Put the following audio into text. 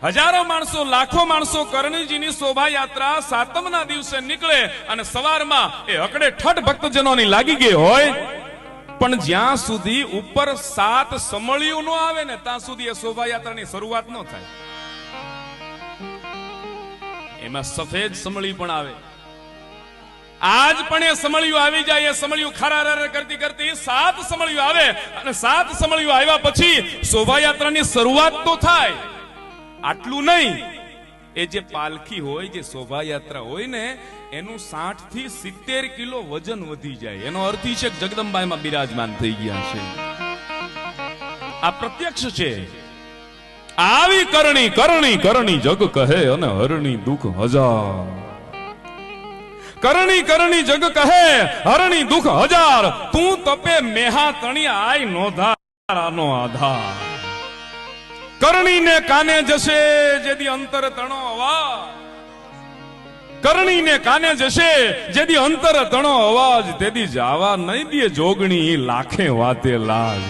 હજારો માણસો, લાખો માણસો કરણીજીની શોભાયાત્રા સાતમના દિવસે નીકળે અને સવારમાં એ અકડે ઠઠ ભક્તજનોની લાગી ગઈ હોય, પણ જ્યાં સુધી ઉપર 7 સમળિયું ન આવે ને ત્યાં સુધી એ શોભાયાત્રાની શરૂઆત ન થાય. એમાં સફેદ સમળી પણ આવે. આજ પણ એ સમળિયું આવી જાય. એ સમળિયું ખરારા કરતી કરતી 7 સમળિયું આવે અને 7 સમળિયું આવ્યા પછી શોભાયાત્રાની શરૂઆત તો થાય. આટલું નહીં, એ જે પાલખી હોય, જે શોભાયાત્રા હોય ને, એનું 60 થી 70 કિલો વજન વધી જાય. એનો અર્થ છે કે જગદંબામાં બિરાજમાન થઈ ગયા છે. આ પ્રત્યક્ષ છે. આવી કરણી કરણી કરણી જગ કહે અને હરણી દુઃખ હજાર. કરણી કરણી જગ કહે હરણી દુઃખ હજાર. તું તપે મેહા તણી આય નોધારાનો આધાર. કરણીને કાને જશે જેદી અંતર તણો અવાજ. કરણીને કાને જશે જેદી અંતર તણો અવાજ. તેદી જાવા નહીં દે જોગણી લાખે વાતે લાજ.